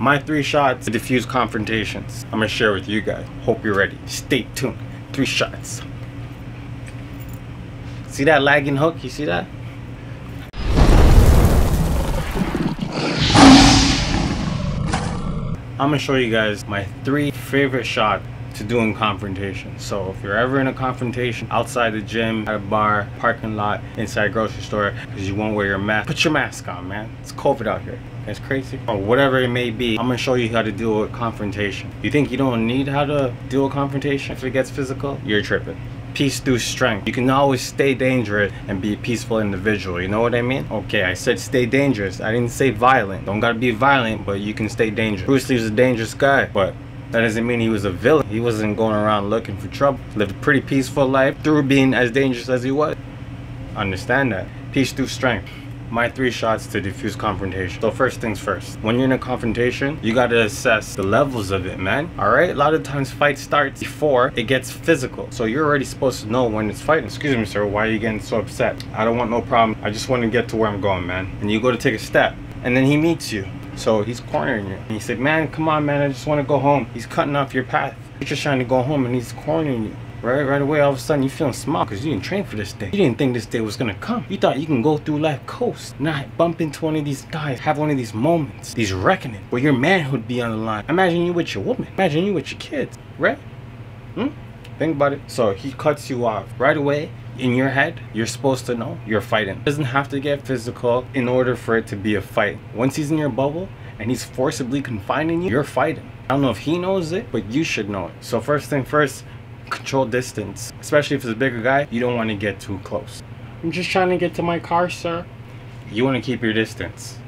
My 3 shots to diffuse confrontations. I'm gonna share with you guys. Hope you're ready. Stay tuned. 3 shots. See that lagging hook? You see that? I'm gonna show you guys my 3 favorite shots to do in confrontation. So if you're ever in a confrontation outside the gym, at a bar, parking lot, inside a grocery store, because you won't wear your mask, put your mask on, man. It's COVID out here. It's crazy. Or whatever it may be, I'm gonna show you how to deal with confrontation. You think you don't need how to deal with confrontation if it gets physical? You're tripping. Peace through strength. You can always stay dangerous and be a peaceful individual. You know what I mean? Okay, I said stay dangerous. I didn't say violent. Don't gotta be violent, but you can stay dangerous. Bruce Lee was a dangerous guy, but that doesn't mean he was a villain. He wasn't going around looking for trouble. Lived a pretty peaceful life through being as dangerous as he was. Understand that. Peace through strength. My 3 shots to diffuse confrontation. So first things first, when you're in a confrontation, you got to assess the levels of it, man. All right, a lot of times fight starts before it gets physical, so you're already supposed to know when it's fighting. Excuse me, sir, why are you getting so upset? I don't want no problem. I just want to get to where I'm going, man. And you go to take a step, and then he meets you, so he's cornering you, and he said, man, come on, man, I just want to go home. He's cutting off your path. You're just trying to go home, and he's cornering you. Right away, all of a sudden, you feeling small because you didn't train for this day. You didn't think this day was gonna come. You thought you can go through life coast, not bump into one of these guys, have one of these moments, these reckoning, where your manhood be on the line. Imagine you with your woman. Imagine you with your kids, right? Think about it. So he cuts you off right away. In your head, you're supposed to know you're fighting. It doesn't have to get physical in order for it to be a fight. Once he's in your bubble and he's forcibly confining you, you're fighting. I don't know if he knows it, but you should know it. So first thing first, control distance. Especially if it's a bigger guy, you don't want to get too close. I'm just trying to get to my car, sir. You want to keep your distance.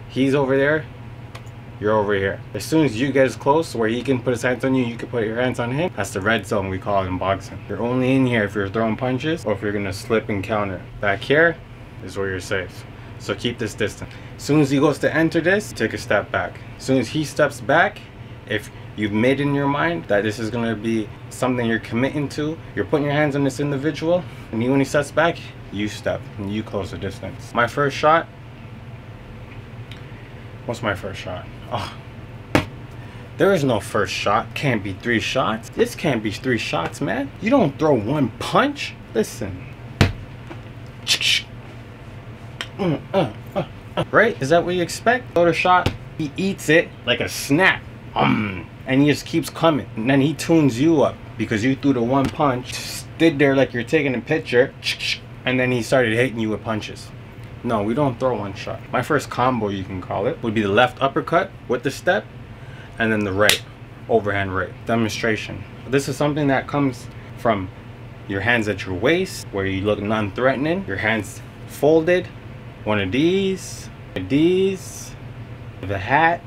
He's over there, you're over here. As soon as you get as close where he can put his hands on you, you can put your hands on him. That's the red zone we call it in boxing. You're only in here if you're throwing punches or if you're gonna slip and counter. Back here is where you're safe. So keep this distance. As soon as he goes to enter this, take a step back. As soon as he steps back, if you've made in your mind that this is going to be something you're committing to, you're putting your hands on this individual, and when he steps back, you step and you close the distance. My first shot, what's my first shot? Oh, there is no first shot. Can't be 3 shots. This can't be 3 shots, man. You don't throw 1 punch. Listen. Right? Is that what you expect? Throw the shot, he eats it like a snack. And he just keeps coming, and then he tunes you up because you threw the 1 punch, stood there like you're taking a picture, and then he started hitting you with punches. No, we don't throw 1 shot. My first combo, you can call it, would be the left uppercut with the step, and then the right overhand right demonstration. This is something that comes from your hands at your waist where you look non-threatening, your hands folded, one of these, the hat.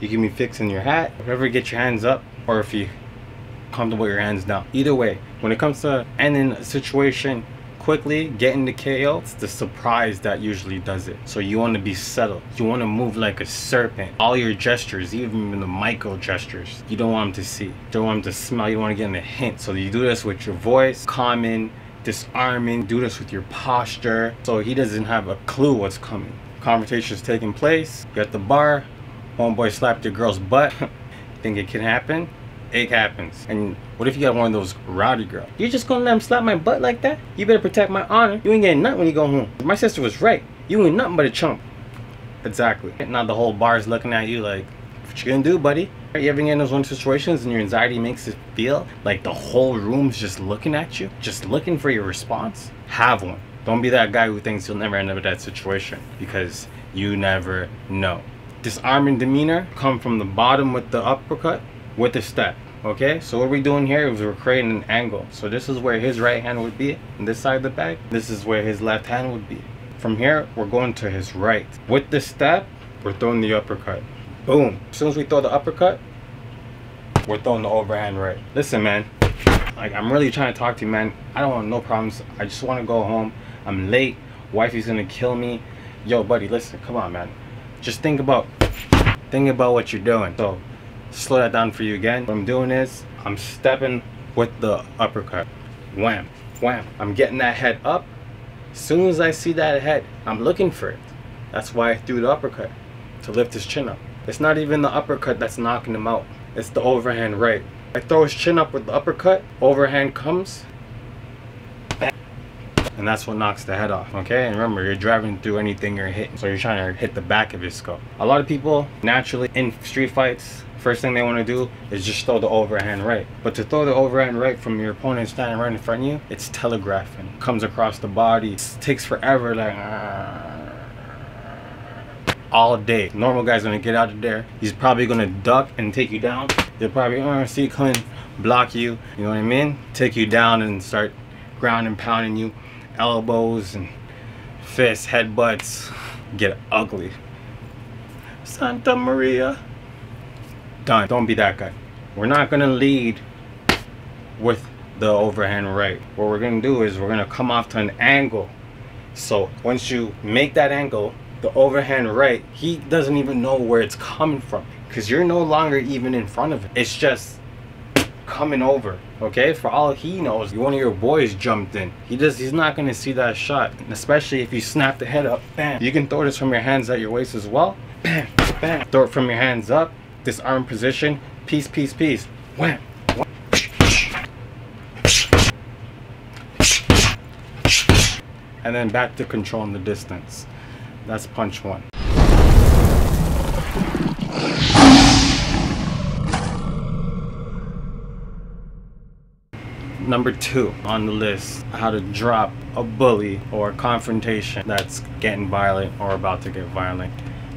You can be fixing your hat, whatever, get your hands up, or if you comfortable with your hands down. Either way, when it comes to ending a situation quickly, getting the KO, it's the surprise that usually does it. So you want to be settled. You want to move like a serpent. All your gestures, even the micro gestures, you don't want them to see. You don't want them to smell. You want to get them a hint. So you do this with your voice, calming, disarming. Do this with your posture, so he doesn't have a clue what's coming. Conversation's taking place. You're at the bar. Homeboy slapped your girl's butt. Think it can happen? It happens. And what if you got one of those rowdy girls? You're just gonna let him slap my butt like that? You better protect my honor. You ain't getting nothing when you go home. My sister was right. You ain't nothing but a chump. Exactly. Now the whole bar's looking at you like, what you gonna do, buddy? You ever get in those one situations and your anxiety makes it feel like the whole room's just looking at you? Just looking for your response? Have one. Don't be that guy who thinks you'll never end up in that situation, because you never know. Disarming demeanor come from the bottom with the uppercut with the step. Okay, so what we're doing here is we're creating an angle. So this is where his right hand would be on this side of the bag. This is where his left hand would be. From here, we're going to his right. With the step, we're throwing the uppercut. Boom. As soon as we throw the uppercut, we're throwing the overhand right. Listen, man, like, I'm really trying to talk to you, man. I don't want no problems. I just want to go home. I'm late. Wifey's gonna kill me. Yo, buddy, listen, come on, man. Just think about what you're doing. So slow that down for you again. What I'm doing is I'm stepping with the uppercut. Wham, wham. I'm getting that head up. As soon as I see that head, I'm looking for it. That's why I threw the uppercut, to lift his chin up. It's not even the uppercut that's knocking him out. It's the overhand right. I throw his chin up with the uppercut, overhand comes, bam, and that's what knocks the head off, okay? And remember, you're driving through anything you're hitting, so you're trying to hit the back of his skull. A lot of people, naturally, in street fights, first thing they want to do is just throw the overhand right. But to throw the overhand right from your opponent standing right in front of you, it's telegraphing. It comes across the body. It takes forever, like all day. Normal guy's gonna get out of there. He's probably gonna duck and take you down. They'll probably see you coming, block you. You know what I mean? Take you down and start ground and pounding you. Elbows and fists, headbutts. Get ugly. Santa Maria. Done. Don't be that guy. We're not gonna lead with the overhand right. What we're gonna do is we're gonna come off to an angle. So once you make that angle, the overhand right, he doesn't even know where it's coming from, because you're no longer even in front of it. It's just coming over, okay? For all he knows, one of your boys jumped in. He's not gonna see that shot, and especially if you snap the head up, bam. You can throw this from your hands at your waist as well, bam, bam. Throw it from your hands up, this arm position, piece, piece, piece, wham, wham. And then back to controlling the distance. That's punch one. Number 2 on the list, how to drop a bully or a confrontation that's getting violent or about to get violent.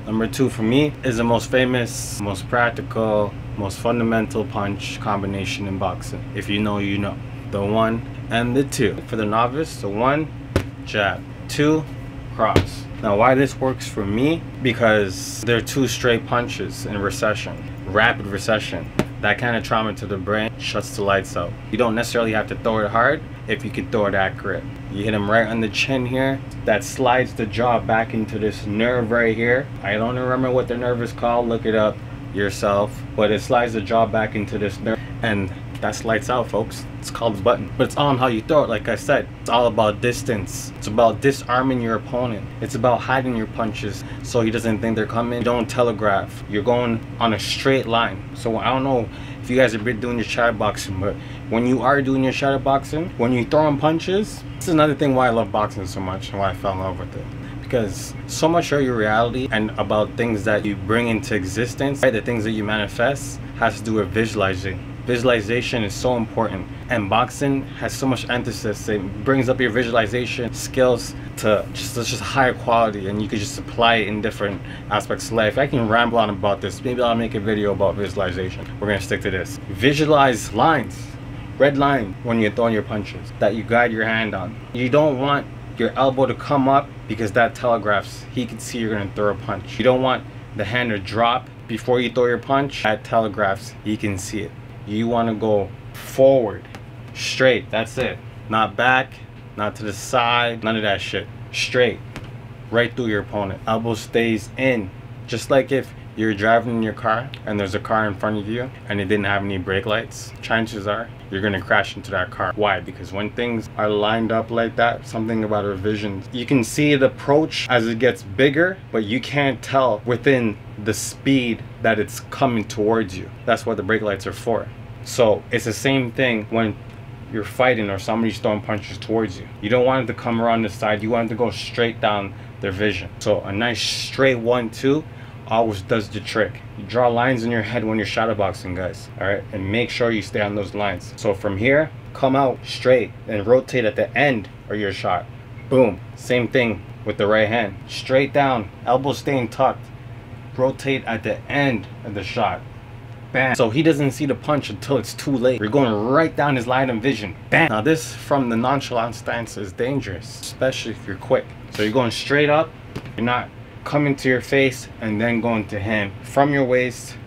Number 2 for me is the most famous, most practical, most fundamental punch combination in boxing. If you know, you know. The 1 and the 2. For the novice, the 1, jab, 2, cross. Now why this works for me, because they're 2 straight punches in recession, rapid recession. That kind of trauma to the brain shuts the lights out. You don't necessarily have to throw it hard if you can throw it accurate. You hit him right on the chin here, that slides the jaw back into this nerve right here. I don't remember what the nerve is called, look it up yourself, but it slides the jaw back into this nerve, and that's lights out, folks. It's called the button. But it's all on how you throw it. Like I said, it's all about distance. It's about disarming your opponent. It's about hiding your punches so he doesn't think they're coming. You don't telegraph. You're going on a straight line. So I don't know if you guys have been doing your shadow boxing, but when you are doing your shadow boxing, when you throw in punches, this is another thing why I love boxing so much and why I fell in love with it. Because so much of your reality and about things that you bring into existence, right, the things that you manifest, has to do with visualizing. Visualization is so important, and boxing has so much emphasis. It brings up your visualization skills to just higher quality, and you can just apply it in different aspects of life. I can ramble on about this. Maybe I'll make a video about visualization. We're gonna stick to this. Visualize lines, red line when you're throwing your punches that you guide your hand on. You don't want your elbow to come up because that telegraphs he can see you're gonna throw a punch. You don't want the hand to drop before you throw your punch. That telegraphs he can see it. You want to go forward, straight, that's it. Not back, not to the side, none of that shit. Straight, right through your opponent. Elbow stays in. Just like if you're driving in your car and there's a car in front of you and it didn't have any brake lights, chances are you're gonna crash into that car. Why? Because when things are lined up like that, something about our vision, you can see it approach as it gets bigger, but you can't tell within the speed that it's coming towards you. That's what the brake lights are for. So it's the same thing when you're fighting or somebody's throwing punches towards you. You don't want it to come around the side, you want it to go straight down their vision. So a nice straight 1-2 always does the trick. You draw lines in your head when you're shadow boxing, guys, all right, and make sure you stay on those lines. So from here, come out straight and rotate at the end of your shot. Boom. Same thing with the right hand, straight down, elbow staying tucked, rotate at the end of the shot. Bam. So he doesn't see the punch until it's too late. You're going right down his line of vision. Bam. Now this from the nonchalant stance is dangerous, especially if you're quick. So you're going straight up, you're not coming to your face and then going to him. From your waist,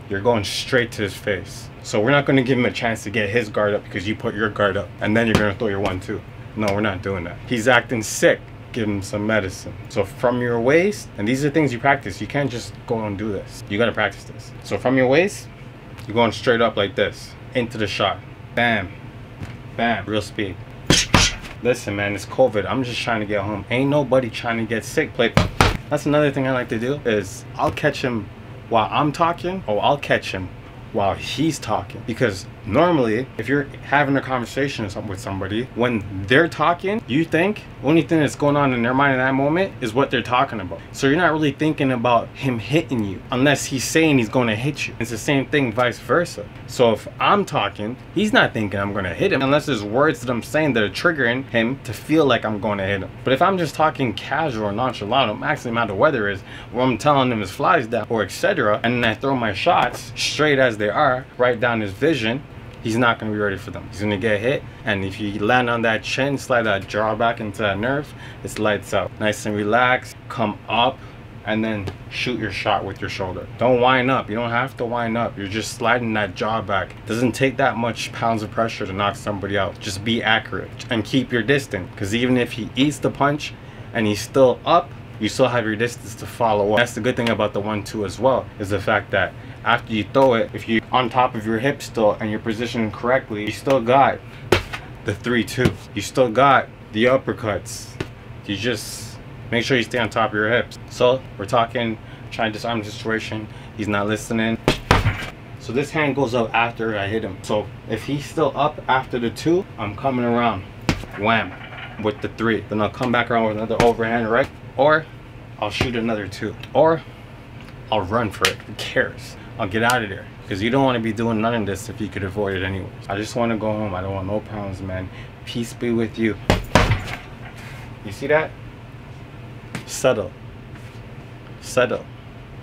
you're going straight to his face. So we're not going to give him a chance to get his guard up because you put your guard up and then you're going to throw your 1-2. No, we're not doing that. He's acting sick. Give him some medicine. So from your waist, and these are things you practice. You can't just go and do this. You got to practice this. So from your waist, you're going straight up like this into the shot. Bam, bam, real speed. Listen, man, it's COVID. I'm just trying to get home. Ain't nobody trying to get sick. That's another thing I like to do is I'll catch him while I'm talking, oh, I'll catch him while he's talking. Because normally, if you're having a conversation with somebody, when they're talking, you think the only thing that's going on in their mind in that moment is what they're talking about. So you're not really thinking about him hitting you unless he's saying he's going to hit you. It's the same thing vice versa. So if I'm talking, he's not thinking I'm going to hit him unless there's words that I'm saying that are triggering him to feel like I'm going to hit him. But if I'm just talking casual or nonchalant, no maximum amount of weather is, where I'm telling him his flies down or etc., and then I throw my shots straight as they are right down his vision, he's not going to be ready for them. He's going to get hit, and if you land on that chin, slide that jaw back into that nerve, it's lights out. Nice and relaxed, come up, and then shoot your shot with your shoulder. Don't wind up. You don't have to wind up. You're just sliding that jaw back. It doesn't take that much pounds of pressure to knock somebody out. Just be accurate and keep your distance, because even if he eats the punch and he's still up, you still have your distance to follow up. That's the good thing about the 1-2 as well, is the fact that after you throw it, if you're on top of your hip still and you're positioned correctly, you still got the 3-2. You still got the uppercuts. You just make sure you stay on top of your hips. So we're talking, trying to disarm the situation. He's not listening. So this hand goes up after I hit him. So if he's still up after the 2, I'm coming around, wham, with the 3. Then I'll come back around with another overhand right, or I'll shoot another 2, or I'll run for it. Who cares? I'll get out of there, because you don't want to be doing none of this if you could avoid it anyways. I just want to go home. I don't want no problems, man. Peace be with you. You see that? Subtle. Subtle.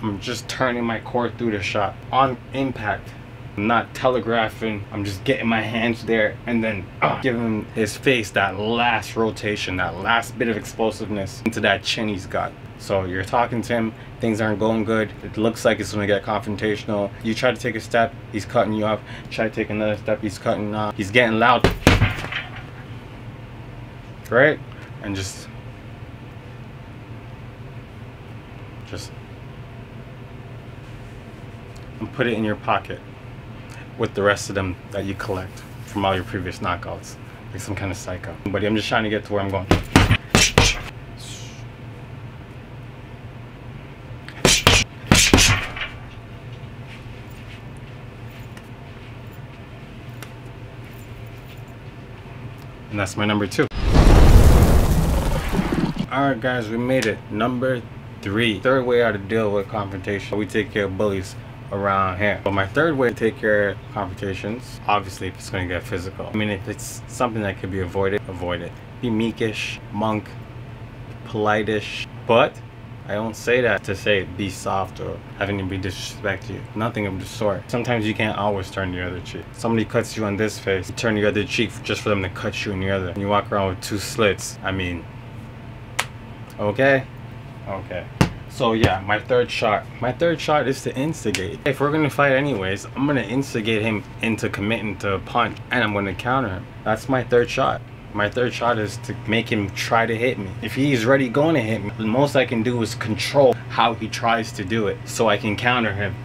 I'm just turning my core through the shot on impact. I'm not telegraphing. I'm just getting my hands there and then giving his face that last rotation, that last bit of explosiveness into that chin he's got. So you're talking to him, things aren't going good, it looks like it's going to get confrontational. You try to take a step, he's cutting you off. Try to take another step, he's cutting off. He's getting loud, right? And just and put it in your pocket with the rest of them that you collect from all your previous knockouts, like some kind of psycho. But I'm just trying to get to where I'm going. And that's my number 2. Alright guys, we made it. Number 3. Third way how to deal with confrontation. We take care of bullies around here. But my third way to take care of confrontations, obviously if it's going to get physical. I mean, if it's something that could be avoided, avoid it. Be meekish, monk, polite-ish. But I don't say that to say be soft or having to be disrespect you. Nothing of the sort. Sometimes you can't always turn the other cheek. Somebody cuts you on this face, you turn the other cheek just for them to cut you in the other. And you walk around with 2 slits. I mean, okay? Okay. So yeah, my third shot. My third shot is to instigate. If we're gonna fight anyways, I'm gonna instigate him into committing to a punch, and I'm gonna counter him. That's my third shot. My third shot is to make him try to hit me. If he's ready going to hit me, the most I can do is control how he tries to do it so I can counter him.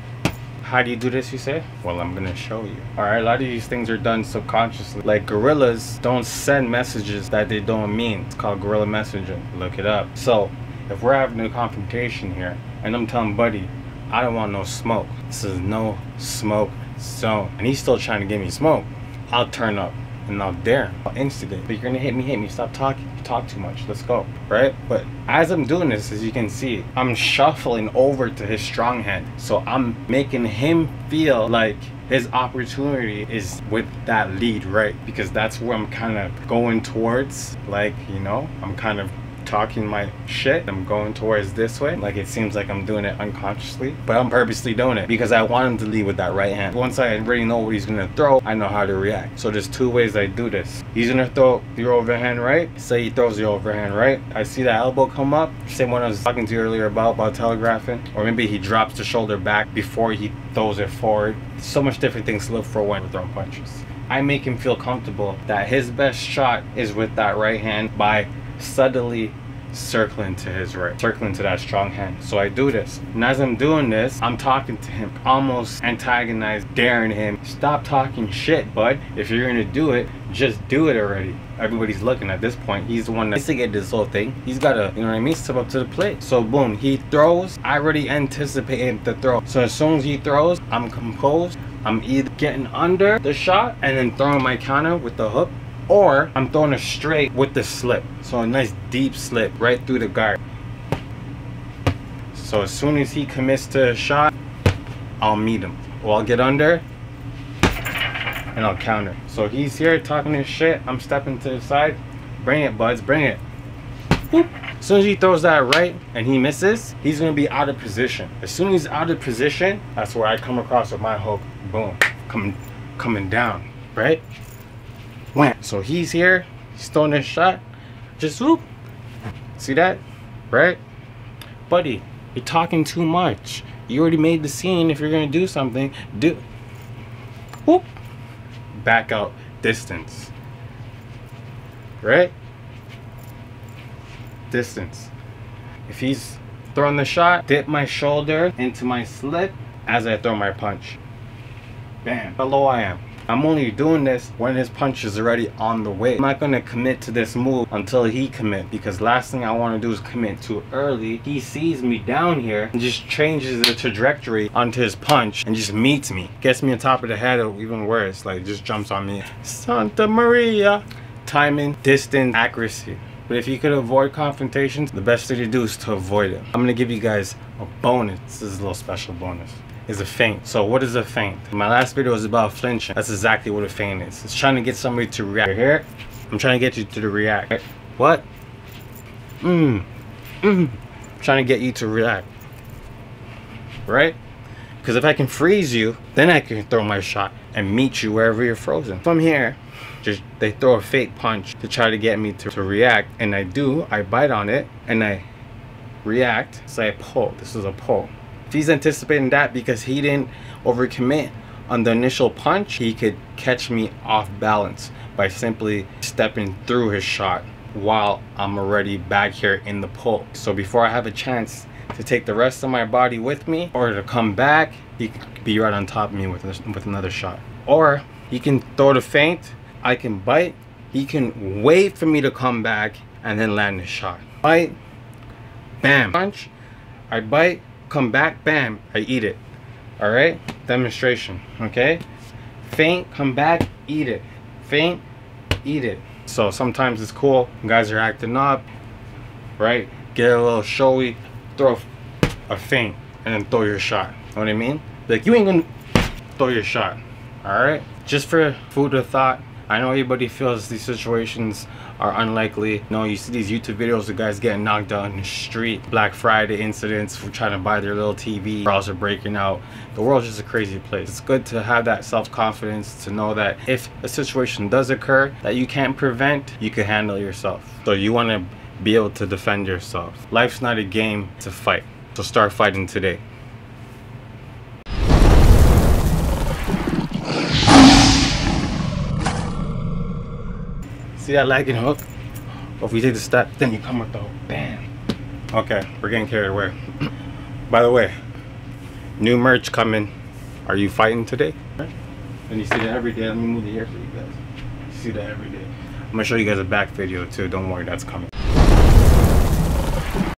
How do you do this, you say? Well, I'm gonna show you. Alright, a lot of these things are done subconsciously. Like gorillas don't send messages that they don't mean. It's called guerrilla messaging. Look it up. So if we're having a confrontation here and I'm telling Buddy, I don't want no smoke. This is no smoke zone. And he's still trying to give me smoke. I'll turn up and I'll dare him. I'll instigate. But you're gonna hit me. Stop talking. You talk too much. Let's go. Right? But as I'm doing this, as you can see, I'm shuffling over to his strong hand. So I'm making him feel like his opportunity is with that lead, right? Because that's where I'm kind of going towards. Like, you know, I'm kind of talking my shit. I'm going towards this way. Like it seems like I'm doing it unconsciously, but I'm purposely doing it because I want him to lead with that right hand. Once I already know what he's gonna throw, I know how to react. So there's 2 ways I do this. He's gonna throw the overhand right. Say he throws the overhand right. I see that elbow come up. Same one I was talking to you earlier about telegraphing. Or maybe he drops the shoulder back before he throws it forward. So much different things to look for when we're throwing punches. I make him feel comfortable that his best shot is with that right hand by subtly circling to his right, circling to that strong hand. So I do this, and as I'm doing this, I'm talking to him, almost antagonized, daring him, stop talking shit, bud. If you're gonna do it, just do it already. Everybody's looking at this point. He's the one that needs to get this whole thing. He's gotta, you know what I mean, step up to the plate. So boom, he throws. I already anticipated the throw. So as soon as he throws, I'm composed. I'm either getting under the shot and then throwing my counter with the hook, or I'm throwing it straight with the slip. So a nice deep slip right through the guard. So as soon as he commits to a shot, I'll meet him. Or I'll get under and I'll counter. So he's here talking his shit. I'm stepping to the side. Bring it, buds, bring it. Whoop. As soon as he throws that right and he misses, he's gonna be out of position. As soon as he's out of position, that's where I come across with my hook. Boom, coming down, right? Wham. So he's here, he's throwing his shot. Just whoop. See that? Right? Buddy, you're talking too much. You already made the scene. If you're gonna do something, do. Whoop. Back out distance. Right? Distance. If he's throwing the shot, dip my shoulder into my slip as I throw my punch. Bam. How low I am. I'm only doing this when his punch is already on the way. I'm not gonna commit to this move until he commit, because last thing I want to do is commit too early. He sees me down here and just changes the trajectory onto his punch and just meets me, gets me on top of the head, or even worse, like just jumps on me. Santa Maria. Timing, distance, accuracy. But if you could avoid confrontations, the best thing to do is to avoid it. I'm gonna give you guys a bonus. This is a little special bonus. Is a feint. So what is a feint? My last video was about flinching. That's exactly what a feint is. It's trying to get somebody to react. You're here, I'm trying to get you to react. Right? What? Trying to get you to react. Right? Because if I can freeze you, then I can throw my shot and meet you wherever you're frozen. From here, just they throw a fake punch to try to get me to react, and I do. I bite on it and I react. So I pull. This is a pull. If he's anticipating that because he didn't overcommit on the initial punch, he could catch me off balance by simply stepping through his shot while I'm already back here in the pull. So before I have a chance to take the rest of my body with me or to come back, he could be right on top of me with another shot. Or he can throw the feint, I can bite, he can wait for me to come back and then land his shot. Bite, bam, punch, I bite, come back, bam, I eat it. All right, demonstration. Okay, feint, come back, eat it. Feint, eat it. So sometimes it's cool, guys are acting up, right? Get a little showy, throw a feint and then throw your shot. Know what I mean? Like, you ain't gonna throw your shot. All right, just for food for thought. I know everybody feels these situations are unlikely. You know, you see these YouTube videos of guys getting knocked out in the street, Black Friday incidents for trying to buy their little TV, bras are breaking out. The world's just a crazy place. It's good to have that self-confidence to know that if a situation does occur that you can't prevent, you can handle yourself. So you want to be able to defend yourself. Life's not a game, it's a fight. So start fighting today. See that lagging hook? Or if we take the step, then you come with the hook. Bam. Okay, we're getting carried away. By the way, new merch coming. Are you fighting today? And you see that every day. Let me move the hair for you guys. You see that every day. I'm gonna show you guys a back video too. Don't worry, that's coming.